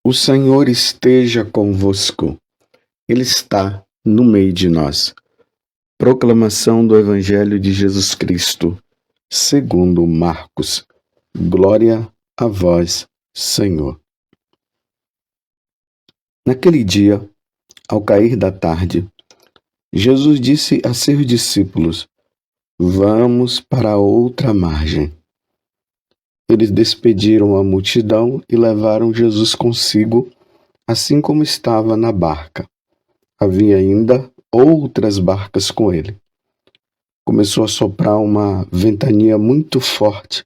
O Senhor esteja convosco. Ele está no meio de nós. Proclamação do Evangelho de Jesus Cristo, segundo Marcos. Glória a vós, Senhor. Naquele dia, ao cair da tarde, Jesus disse a seus discípulos: Vamos para a outra margem. Eles despediram a multidão e levaram Jesus consigo, assim como estava na barca. Havia ainda outras barcas com ele. Começou a soprar uma ventania muito forte,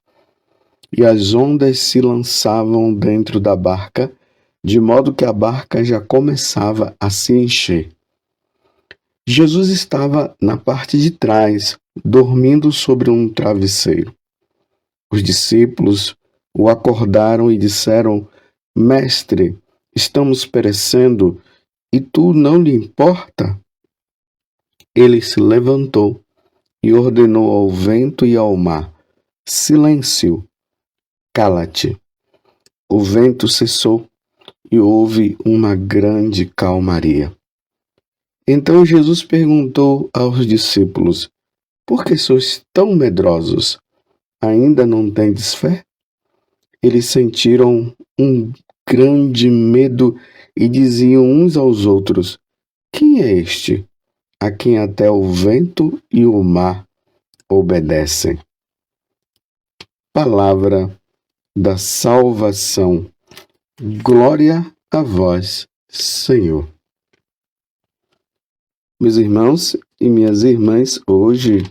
e as ondas se lançavam dentro da barca, de modo que a barca já começava a se encher. Jesus estava na parte de trás, dormindo sobre um travesseiro. Os discípulos o acordaram e disseram: Mestre, estamos perecendo e tu não lhe importa? Ele se levantou e ordenou ao vento e ao mar: Silêncio, cala-te. O vento cessou e houve uma grande calmaria. Então Jesus perguntou aos discípulos: Por que sois tão medrosos? Ainda não tendes fé? Eles sentiram um grande medo e diziam uns aos outros: Quem é este, a quem até o vento e o mar obedecem? Palavra da salvação. Glória a vós, Senhor. Meus irmãos e minhas irmãs, hoje,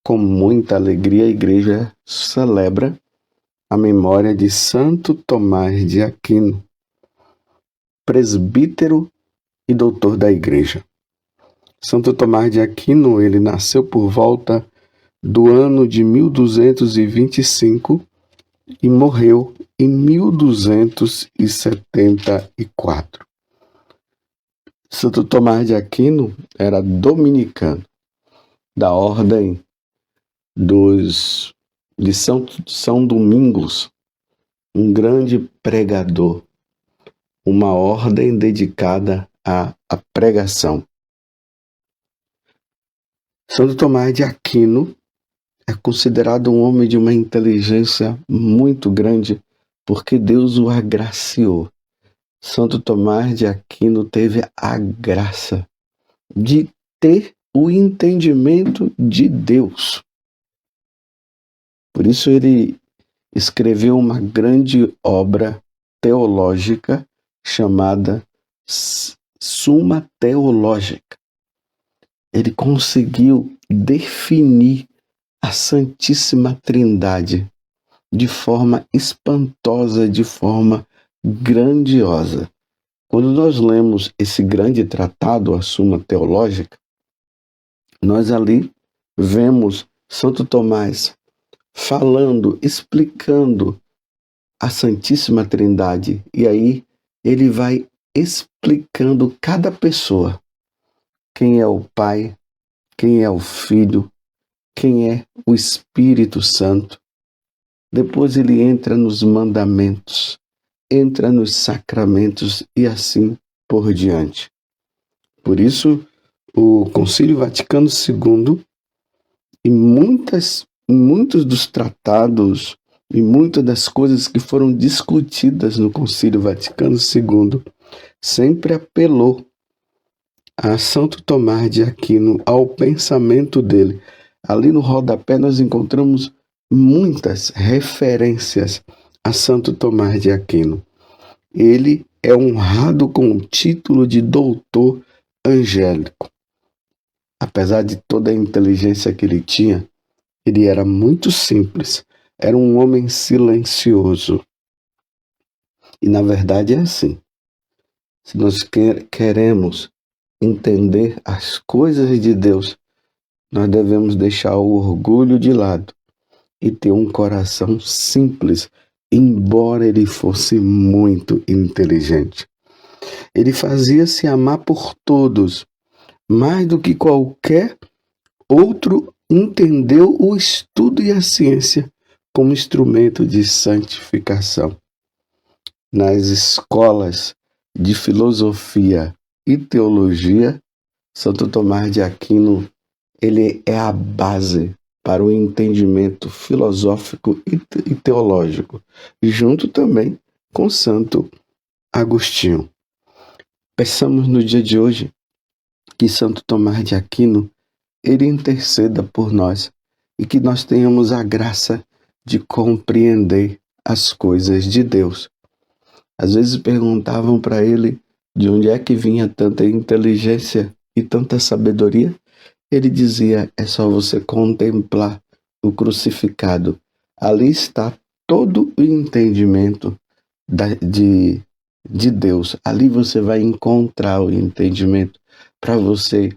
com muita alegria, a igreja celebra a memória de Santo Tomás de Aquino, presbítero e doutor da igreja. Santo Tomás de Aquino, ele nasceu por volta do ano de 1225 e morreu em 1274. Santo Tomás de Aquino era dominicano, da ordem de São Domingos, um grande pregador, uma ordem dedicada à pregação. Santo Tomás de Aquino é considerado um homem de uma inteligência muito grande, porque Deus o agraciou. Santo Tomás de Aquino teve a graça de ter o entendimento de Deus. Por isso ele escreveu uma grande obra teológica chamada Suma Teológica. Ele conseguiu definir a Santíssima Trindade de forma espantosa, de forma grandiosa. Quando nós lemos esse grande tratado, a Suma Teológica, nós ali vemos Santo Tomás falando, explicando a Santíssima Trindade. E aí ele vai explicando cada pessoa. Quem é o Pai, quem é o Filho, quem é o Espírito Santo. Depois ele entra nos mandamentos, entra nos sacramentos e assim por diante. Por isso, o Concílio Vaticano II e muitos dos tratados e muitas das coisas que foram discutidas no Concílio Vaticano II sempre apelou a Santo Tomás de Aquino, ao pensamento dele. Ali no rodapé nós encontramos muitas referências a Santo Tomás de Aquino. Ele é honrado com o título de doutor angélico. Apesar de toda a inteligência que ele tinha, ele era muito simples, era um homem silencioso. E na verdade é assim. Se nós queremos entender as coisas de Deus, nós devemos deixar o orgulho de lado e ter um coração simples, embora ele fosse muito inteligente. Ele fazia-se amar por todos, mais do que qualquer Outro entendeu o estudo e a ciência como instrumento de santificação. Nas escolas de filosofia e teologia, Santo Tomás de Aquino, ele é a base para o entendimento filosófico e teológico, junto também com Santo Agostinho. Peçamos no dia de hoje que Santo Tomás de Aquino, ele interceda por nós e que nós tenhamos a graça de compreender as coisas de Deus. Às vezes perguntavam para ele de onde é que vinha tanta inteligência e tanta sabedoria. Ele dizia, é só você contemplar o crucificado. Ali está todo o entendimento de Deus. Ali você vai encontrar o entendimento para você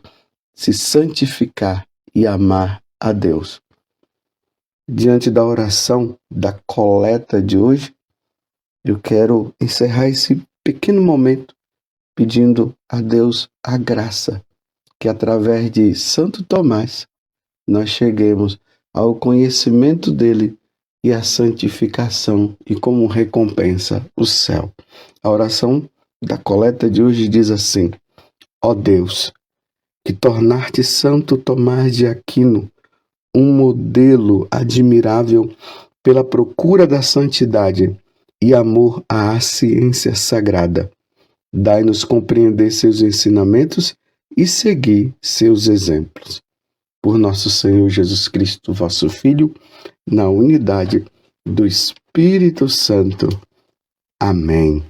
se santificar e amar a Deus. Diante da oração da coleta de hoje, eu quero encerrar esse pequeno momento pedindo a Deus a graça que através de Santo Tomás nós cheguemos ao conhecimento dele e à santificação e como recompensa o céu. A oração da coleta de hoje diz assim: ó Deus, que tornaste Santo Tomás de Aquino um modelo admirável pela procura da santidade e amor à ciência sagrada. Dai-nos compreender seus ensinamentos e seguir seus exemplos. Por nosso Senhor Jesus Cristo, vosso Filho, na unidade do Espírito Santo. Amém.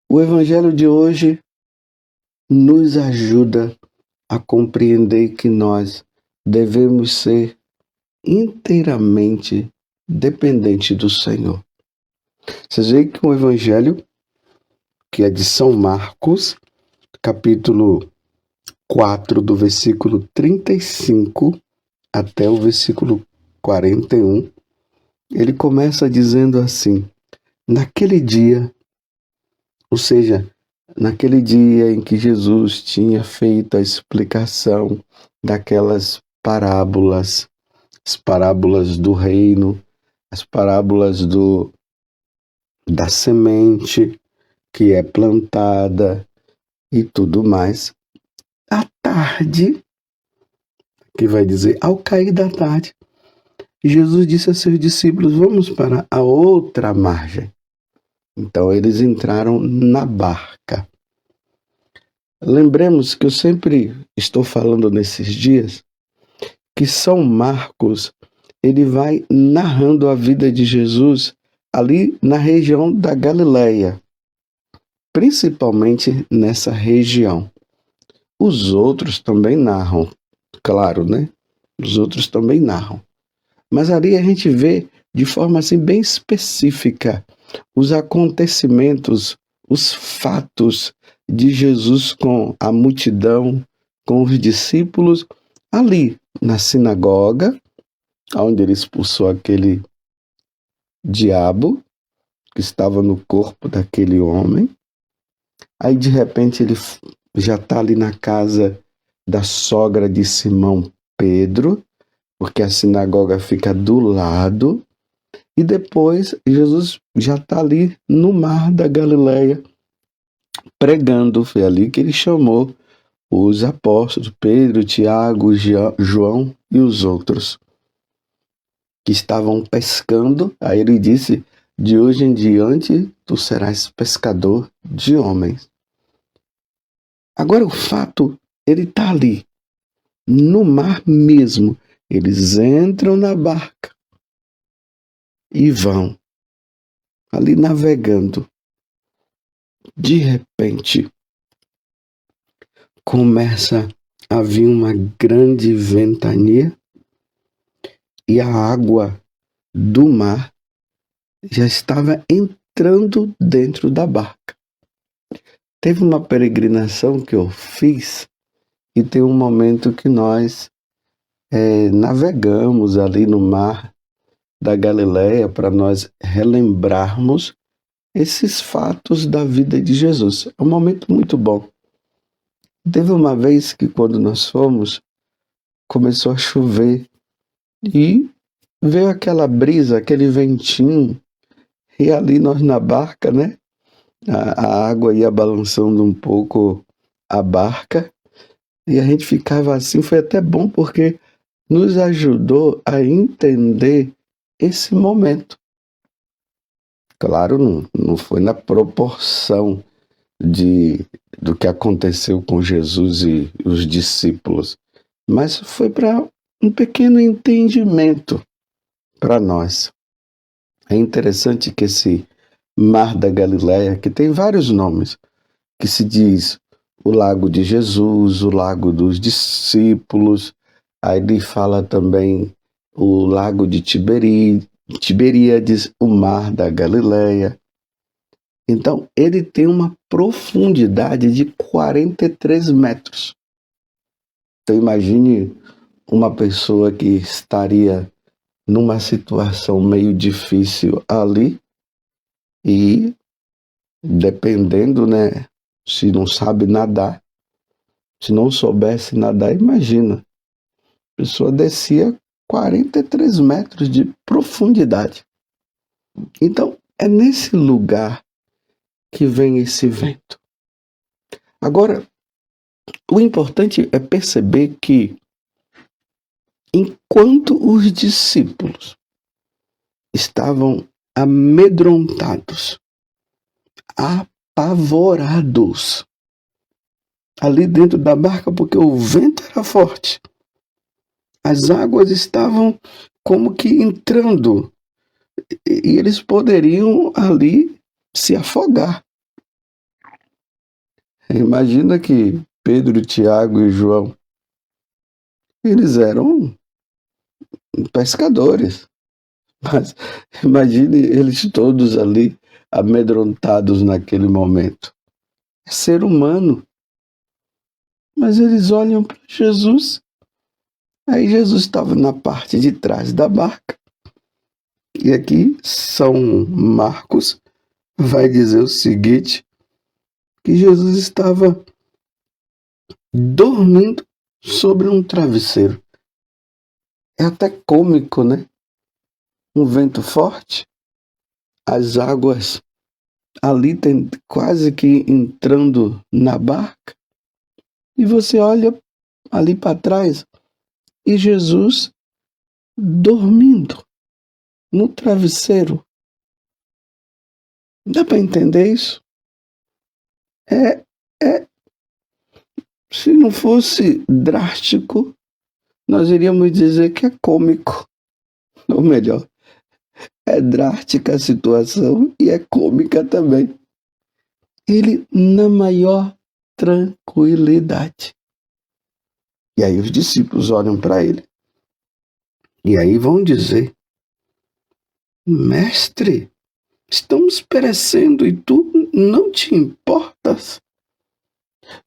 O Evangelho de hoje nos ajuda a compreender que nós devemos ser inteiramente dependentes do Senhor. Vocês veem que o Evangelho, que é de São Marcos, capítulo 4, do versículo 35 até o versículo 41, ele começa dizendo assim: naquele dia, ou seja, naquele dia em que Jesus tinha feito a explicação daquelas parábolas, as parábolas do reino, as parábolas da semente que é plantada e tudo mais. À tarde, que vai dizer, ao cair da tarde, Jesus disse a seus discípulos, vamos para a outra margem. Então eles entraram na barca. Lembremos que eu sempre estou falando nesses dias que São Marcos, ele vai narrando a vida de Jesus ali na região da Galileia, principalmente nessa região. Os outros também narram, claro, né? Os outros também narram. Mas ali a gente vê de forma assim bem específica os acontecimentos, os fatos de Jesus com a multidão, com os discípulos, ali na sinagoga, onde ele expulsou aquele diabo que estava no corpo daquele homem. Aí de repente ele já está ali na casa da sogra de Simão Pedro, porque a sinagoga fica do lado. E depois Jesus já está ali no mar da Galileia, pregando. Foi ali que ele chamou os apóstolos, Pedro, Tiago, João e os outros, que estavam pescando. Aí ele disse, de hoje em diante tu serás pescador de homens. Agora o fato, ele está ali, no mar mesmo. Eles entram na barca e vão ali navegando. De repente, começa a vir uma grande ventania e a água do mar já estava entrando dentro da barca. Teve uma peregrinação que eu fiz e tem um momento que nós navegamos ali no mar da Galileia para nós relembrarmos esses fatos da vida de Jesus. É um momento muito bom. Teve uma vez que quando nós fomos, começou a chover e veio aquela brisa, aquele ventinho, e ali nós na barca, né? A água ia balançando um pouco a barca e a gente ficava assim. Foi até bom porque nos ajudou a entender esse momento. Claro, não foi na proporção do que aconteceu com Jesus e os discípulos, mas foi para um pequeno entendimento para nós. É interessante que esse Mar da Galileia, que tem vários nomes, que se diz o Lago de Jesus, o Lago dos Discípulos, aí ele fala também o Lago de Tiberíades, o Mar da Galileia. Então, ele tem uma profundidade de 43 metros. Então, imagine uma pessoa que estaria numa situação meio difícil ali e, dependendo, né, se não sabe nadar, se não soubesse nadar, imagina, a pessoa descia 43 metros de profundidade. Então, é nesse lugar que vem esse vento. Agora, o importante é perceber que, enquanto os discípulos estavam amedrontados, apavorados, ali dentro da barca, porque o vento era forte, as águas estavam como que entrando, e eles poderiam ali se afogar. Imagina que Pedro, Tiago e João, eles eram pescadores, mas imagine eles todos ali amedrontados naquele momento. É ser humano. Mas eles olham para Jesus. Aí Jesus estava na parte de trás da barca. E aqui São Marcos vai dizer o seguinte, que Jesus estava dormindo sobre um travesseiro. É até cômico, né? Um vento forte, as águas ali quase que entrando na barca, e você olha ali para trás e Jesus dormindo no travesseiro. Dá para entender isso? Se não fosse drástico, nós iríamos dizer que é cômico. Ou melhor, é drástica a situação e é cômica também. Ele na maior tranquilidade. E aí os discípulos olham para ele. E aí vão dizer: Mestre, estamos perecendo e tu não te importas?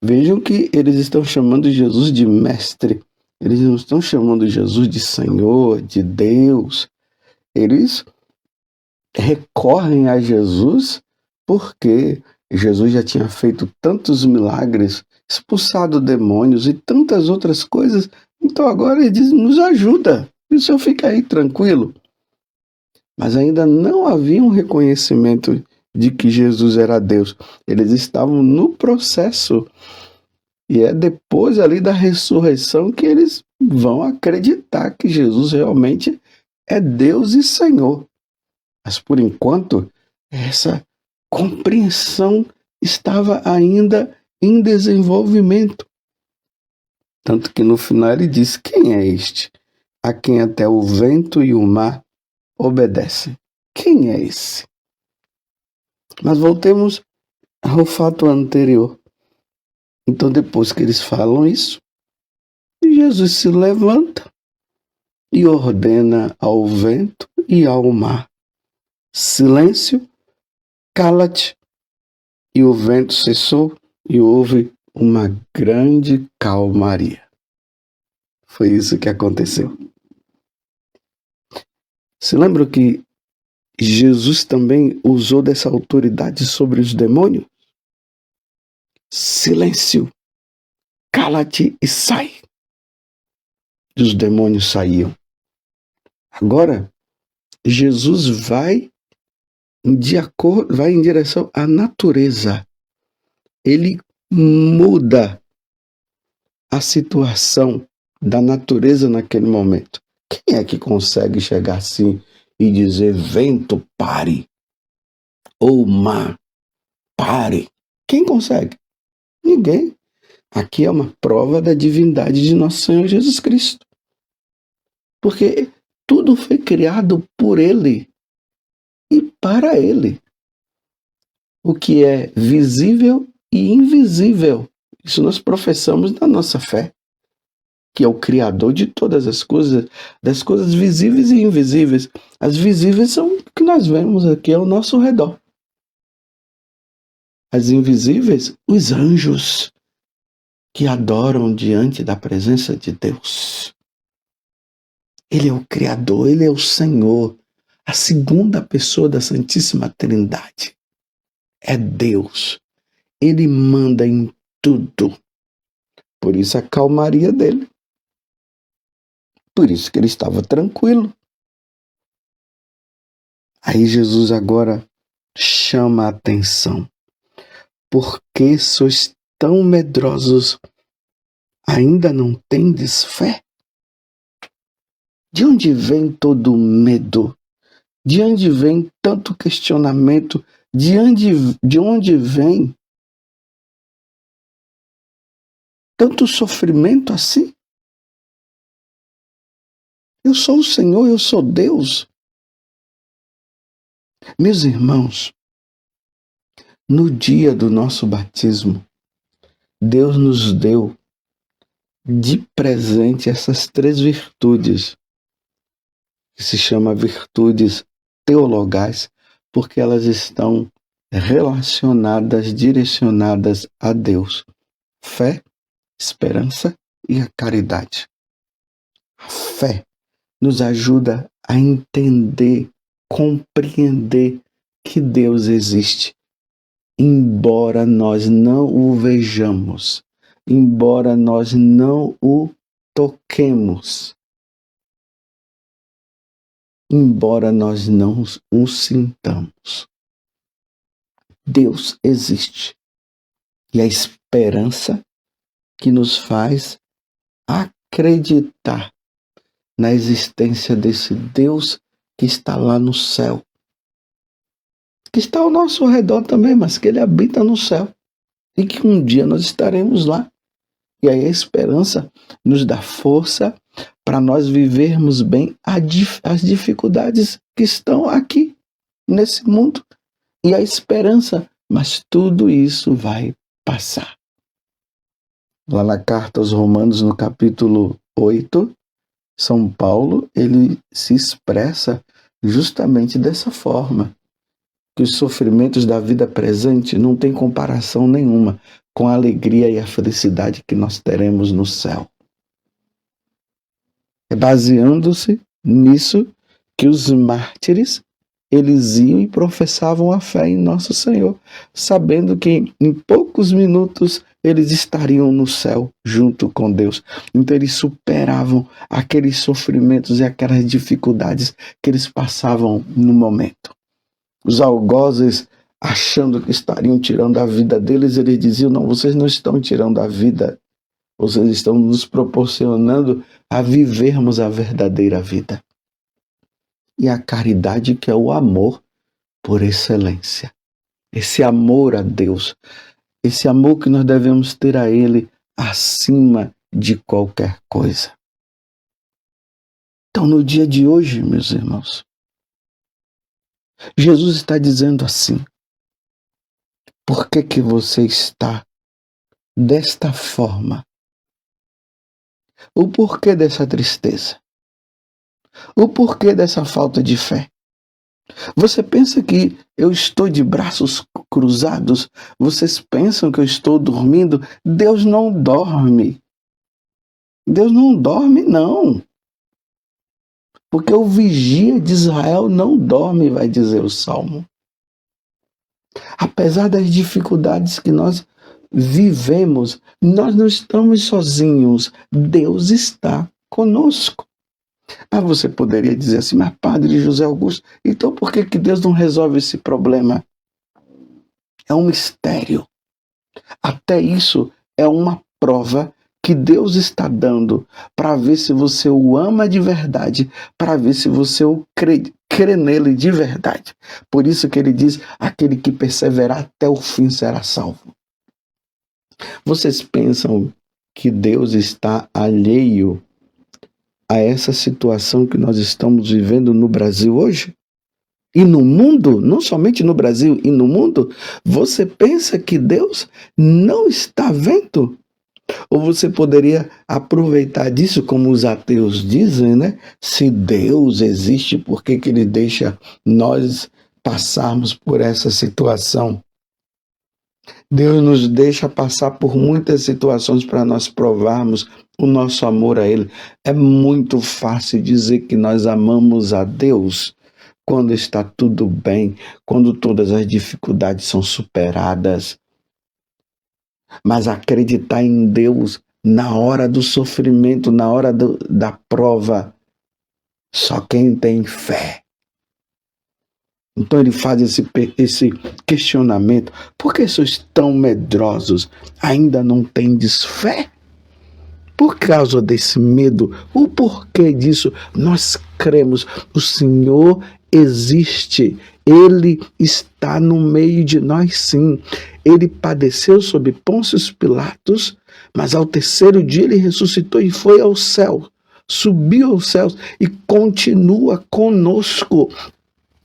Vejam que eles estão chamando Jesus de mestre. Eles não estão chamando Jesus de Senhor, de Deus. Eles recorrem a Jesus porque Jesus já tinha feito tantos milagres, expulsado demônios e tantas outras coisas. Então agora ele diz: nos ajuda, e o senhor fica aí tranquilo. Mas ainda não havia um reconhecimento de que Jesus era Deus. Eles estavam no processo. E é depois ali da ressurreição que eles vão acreditar que Jesus realmente é Deus e Senhor. Mas por enquanto, essa compreensão estava ainda em desenvolvimento. Tanto que no final ele diz: quem é este, a quem até o vento e o mar obedecem? Quem é esse? Mas voltemos ao fato anterior. Então, depois que eles falam isso, Jesus se levanta e ordena ao vento e ao mar: silêncio, cala-te. E o vento cessou e houve uma grande calmaria. Foi isso que aconteceu. Se lembra que Jesus também usou dessa autoridade sobre os demônios? Silêncio, cala-te e sai. e os demônios saíam. Agora, Jesus vai em direção à natureza. Ele muda a situação da natureza naquele momento. Quem é que consegue chegar assim e dizer: vento, pare? Ou mar, pare? Quem consegue? Ninguém. Aqui é uma prova da divindade de nosso Senhor Jesus Cristo. Porque tudo foi criado por Ele e para Ele. O que é visível e invisível. Isso nós professamos na nossa fé. Que é o Criador de todas as coisas, das coisas visíveis e invisíveis. As visíveis são o que nós vemos aqui ao nosso redor. As invisíveis, os anjos que adoram diante da presença de Deus. Ele é o Criador, Ele é o Senhor, a segunda pessoa da Santíssima Trindade. É Deus. Ele manda em tudo. Por isso a calmaria dele. Por isso que ele estava tranquilo. Aí Jesus agora chama a atenção. Por que sois tão medrosos? Ainda não tendes fé? De onde vem todo o medo? De onde vem tanto questionamento? De onde vem tanto sofrimento assim? Eu sou o Senhor, eu sou Deus. Meus irmãos, no dia do nosso batismo, Deus nos deu de presente essas 3 virtudes, que se chama virtudes teologais, porque elas estão relacionadas, direcionadas a Deus. Fé, esperança e a caridade. A fé nos ajuda a entender, compreender que Deus existe, embora nós não o vejamos, embora nós não o toquemos, embora nós não o sintamos. Deus existe. E a esperança que nos faz acreditar na existência desse Deus que está lá no céu, que está ao nosso redor também, mas que ele habita no céu e que um dia nós estaremos lá. E aí a esperança nos dá força para nós vivermos bem as dificuldades que estão aqui nesse mundo. E a esperança, mas tudo isso vai passar. Lá na carta aos Romanos, no capítulo 8, São Paulo, ele se expressa justamente dessa forma, que os sofrimentos da vida presente não têm comparação nenhuma com a alegria e a felicidade que nós teremos no céu. É baseando-se nisso que os mártires, eles iam e professavam a fé em nosso Senhor, sabendo que em poucos minutos eles estariam no céu junto com Deus. Então eles superavam aqueles sofrimentos e aquelas dificuldades que eles passavam no momento. Os algozes, achando que estariam tirando a vida deles, eles diziam: não, vocês não estão tirando a vida, vocês estão nos proporcionando a vivermos a verdadeira vida. E a caridade, que é o amor por excelência. Esse amor a Deus, esse amor que nós devemos ter a Ele acima de qualquer coisa. Então, no dia de hoje, meus irmãos, Jesus está dizendo assim: por que você está desta forma? O porquê dessa tristeza? O porquê dessa falta de fé? Você pensa que eu estou de braços cruzados? Vocês pensam que eu estou dormindo? Deus não dorme. Deus não dorme, não. Porque o vigia de Israel não dorme, vai dizer o Salmo. Apesar das dificuldades que nós vivemos, nós não estamos sozinhos. Deus está conosco. Mas você poderia dizer assim, mas Padre José Augusto, então por que Deus não resolve esse problema? É um mistério. Até isso é uma prova que Deus está dando para ver se você o ama de verdade, para ver se você o crê nele de verdade. Por isso que ele diz, aquele que perseverar até o fim será salvo. Vocês pensam que Deus está alheio a essa situação que nós estamos vivendo no Brasil hoje? E no mundo, não somente no Brasil, e no mundo, você pensa que Deus não está vendo? Ou você poderia aproveitar disso, como os ateus dizem, né? Se Deus existe, por que ele deixa nós passarmos por essa situação? Deus nos deixa passar por muitas situações para nós provarmos o nosso amor a Ele. É muito fácil dizer que nós amamos a Deus quando está tudo bem, quando todas as dificuldades são superadas. Mas acreditar em Deus na hora do sofrimento, na hora da prova, só quem tem fé. Então ele faz esse questionamento. Por que sois tão medrosos? Ainda não tendes fé? Por causa desse medo, o porquê disso, nós cremos. O Senhor existe. Ele está no meio de nós, sim. Ele padeceu sob Pôncio Pilatos, mas ao terceiro dia ele ressuscitou e foi ao céu. Subiu aos céus e continua conosco.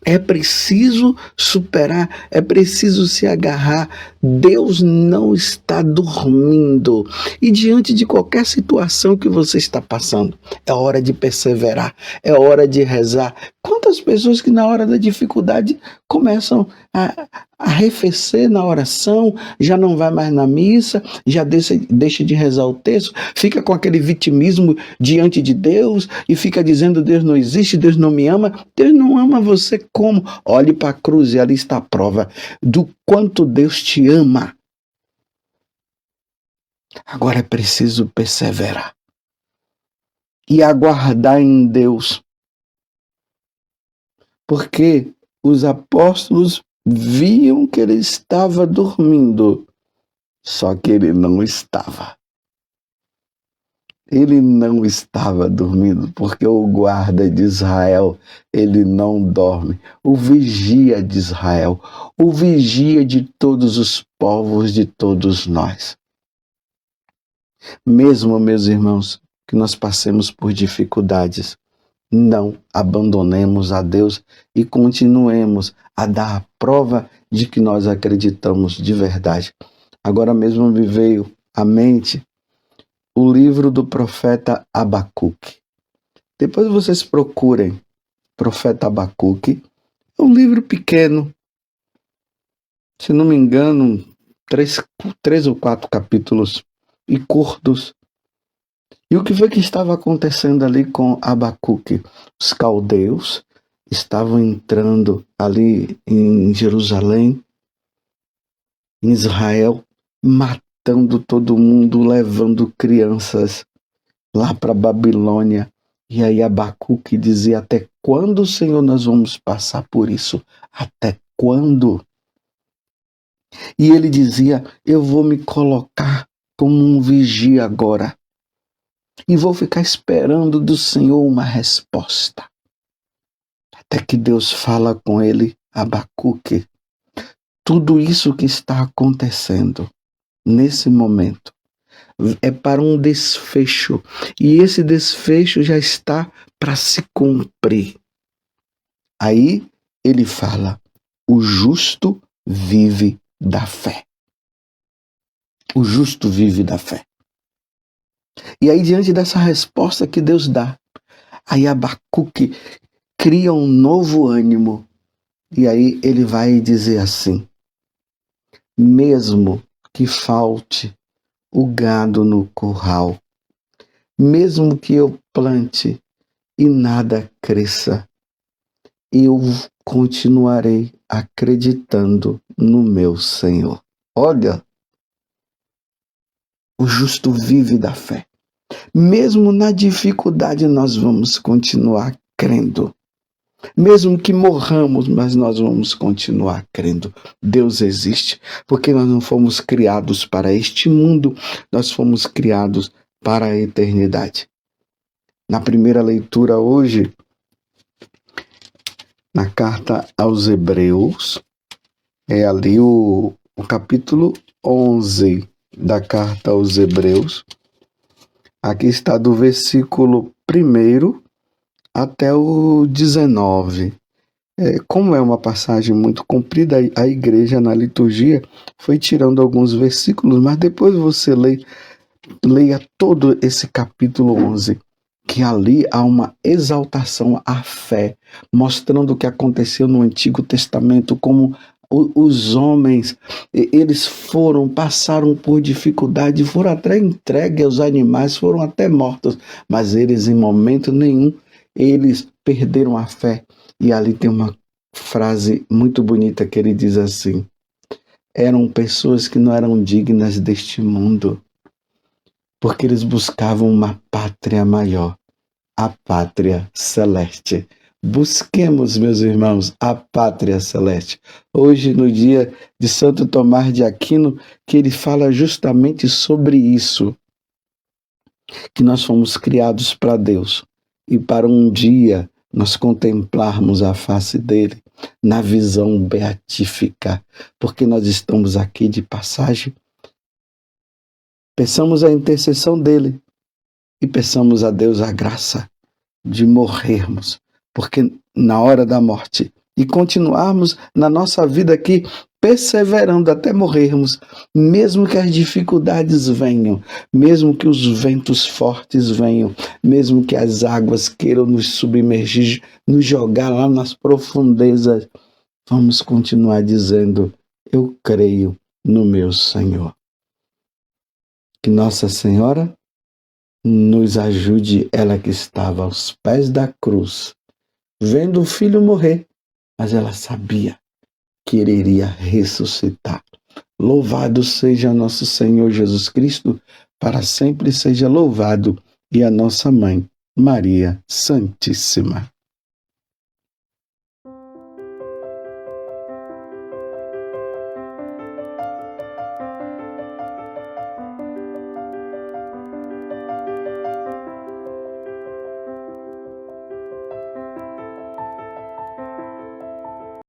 É preciso superar, é preciso se agarrar. Deus não está dormindo. E diante de qualquer situação que você está passando, é hora de perseverar, é hora de rezar. Quantas pessoas que na hora da dificuldade começam a arrefecer na oração, já não vai mais na missa, já deixa de rezar o texto, fica com aquele vitimismo diante de Deus e fica dizendo Deus não existe, Deus não me ama. Deus não ama você como? Olhe para a cruz e ali está a prova do quanto Deus te ama. Agora é preciso perseverar e aguardar em Deus, porque os apóstolos viam que ele estava dormindo, só que ele não estava. Ele não estava dormindo, porque o guarda de Israel, ele não dorme. O vigia de Israel, o vigia de todos os povos, de todos nós. Mesmo, meus irmãos, que nós passemos por dificuldades, não abandonemos a Deus e continuemos a dar a prova de que nós acreditamos de verdade. Agora mesmo me veio à mente o livro do profeta Abacuque. Depois vocês procurem profeta Abacuque. É um livro pequeno, se não me engano, 3 ou 4 capítulos e curtos. E o que foi que estava acontecendo ali com Abacuque? Os caldeus estavam entrando ali em Jerusalém, em Israel, matando todo mundo, levando crianças lá para Babilônia. E aí Abacuque dizia, até quando, Senhor, nós vamos passar por isso? Até quando? E ele dizia, eu vou me colocar como um vigia agora. E vou ficar esperando do Senhor uma resposta. Até que Deus fala com ele, Abacuque, tudo isso que está acontecendo nesse momento é para um desfecho. E esse desfecho já está para se cumprir. Aí ele fala, o justo vive da fé. O justo vive da fé. E aí, diante dessa resposta que Deus dá, aí Abacuque cria um novo ânimo. E aí ele vai dizer assim, mesmo que falte o gado no curral, mesmo que eu plante e nada cresça, eu continuarei acreditando no meu Senhor. Olha, o justo vive da fé. Mesmo na dificuldade, nós vamos continuar crendo. Mesmo que morramos, mas nós vamos continuar crendo. Deus existe, porque nós não fomos criados para este mundo, nós fomos criados para a eternidade. Na primeira leitura hoje, na carta aos Hebreus, é ali o capítulo 11 da carta aos Hebreus. Aqui está do versículo 1 até o 19. Como é uma passagem muito comprida, a igreja na liturgia foi tirando alguns versículos, mas depois você leia todo esse capítulo 11, que ali há uma exaltação à fé, mostrando o que aconteceu no Antigo Testamento, como os homens, eles passaram por dificuldade, foram até entregues aos animais, foram até mortos, mas eles em momento nenhum, eles perderam a fé. E ali tem uma frase muito bonita que ele diz assim: eram pessoas que não eram dignas deste mundo, porque eles buscavam uma pátria maior, a pátria celeste. Busquemos, meus irmãos, a pátria celeste. Hoje, no dia de Santo Tomás de Aquino, que ele fala justamente sobre isso, que nós fomos criados para Deus e para um dia nós contemplarmos a face dele na visão beatífica, porque nós estamos aqui de passagem. Peçamos a intercessão dele e peçamos a Deus a graça de morrermos, porque na hora da morte, e continuarmos na nossa vida aqui, perseverando até morrermos, mesmo que as dificuldades venham, mesmo que os ventos fortes venham, mesmo que as águas queiram nos submergir, nos jogar lá nas profundezas, vamos continuar dizendo: eu creio no meu Senhor. Que Nossa Senhora nos ajude, ela que estava aos pés da cruz, vendo o filho morrer, mas ela sabia que ele iria ressuscitar. Louvado seja nosso Senhor Jesus Cristo, para sempre seja louvado, e a nossa mãe, Maria Santíssima.